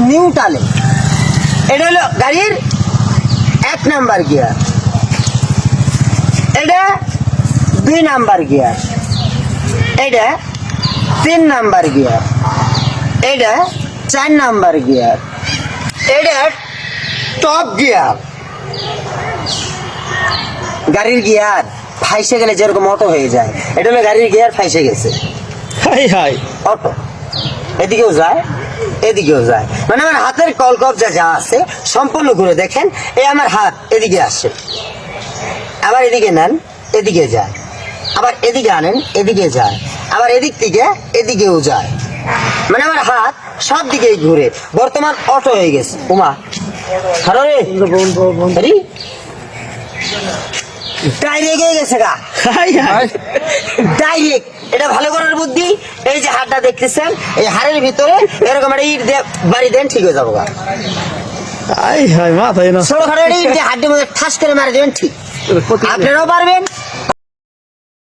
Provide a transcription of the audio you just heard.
নিউট্রালে। এটা হলো গাড়ির 1 নাম্বার গিয়ার, এটা 2 নাম্বার গিয়ার, এটা 3 নাম্বার গিয়ার, এটা 4 নাম্বার গিয়ার, এটা টপ গিয়ার। গাড়ির গিয়ার ফাইসে গেলে যেরকম অটো হয়ে যায়, এটা হলো গাড়ির গিয়ার ফাইসে গেছে। হাই হাই অটো এদিকেও যায় এদিকেও যায়, মানে আমার হাতের কল কবজা যা আছে সম্পূর্ণ ঘুরে দেখেন। এই আমার হাত এদিকে আসে, আবার এদিকে নেন এদিকে যায়, আবার এদিকে আনেন এদিকে যায়, আবার এদিক থেকে এদিকেও যায়, মানে আমার হাত সব দিকেই ঘুরে। বর্তমান অটো হয়ে গেছে। উমা হারো রে ডাইরেক্ট হয়ে গেছে গা, হাই হাই ডাইরেক্ট। এটা ভালো করার বুদ্ধি, এই যে হাড়টা দেখতেছেন, এই হাড়ের ভিতরে এরকম একটা ইট দিয়ে বাড়ি দেন, ঠিক হয়ে যাবো গা। হাই হাই মাথায় না ছোটখাটো একটা ইট দিয়ে হাড়টির মধ্যে ঠাস করে মারি দেবেন, ঠিক। আপনারাও পারবেন।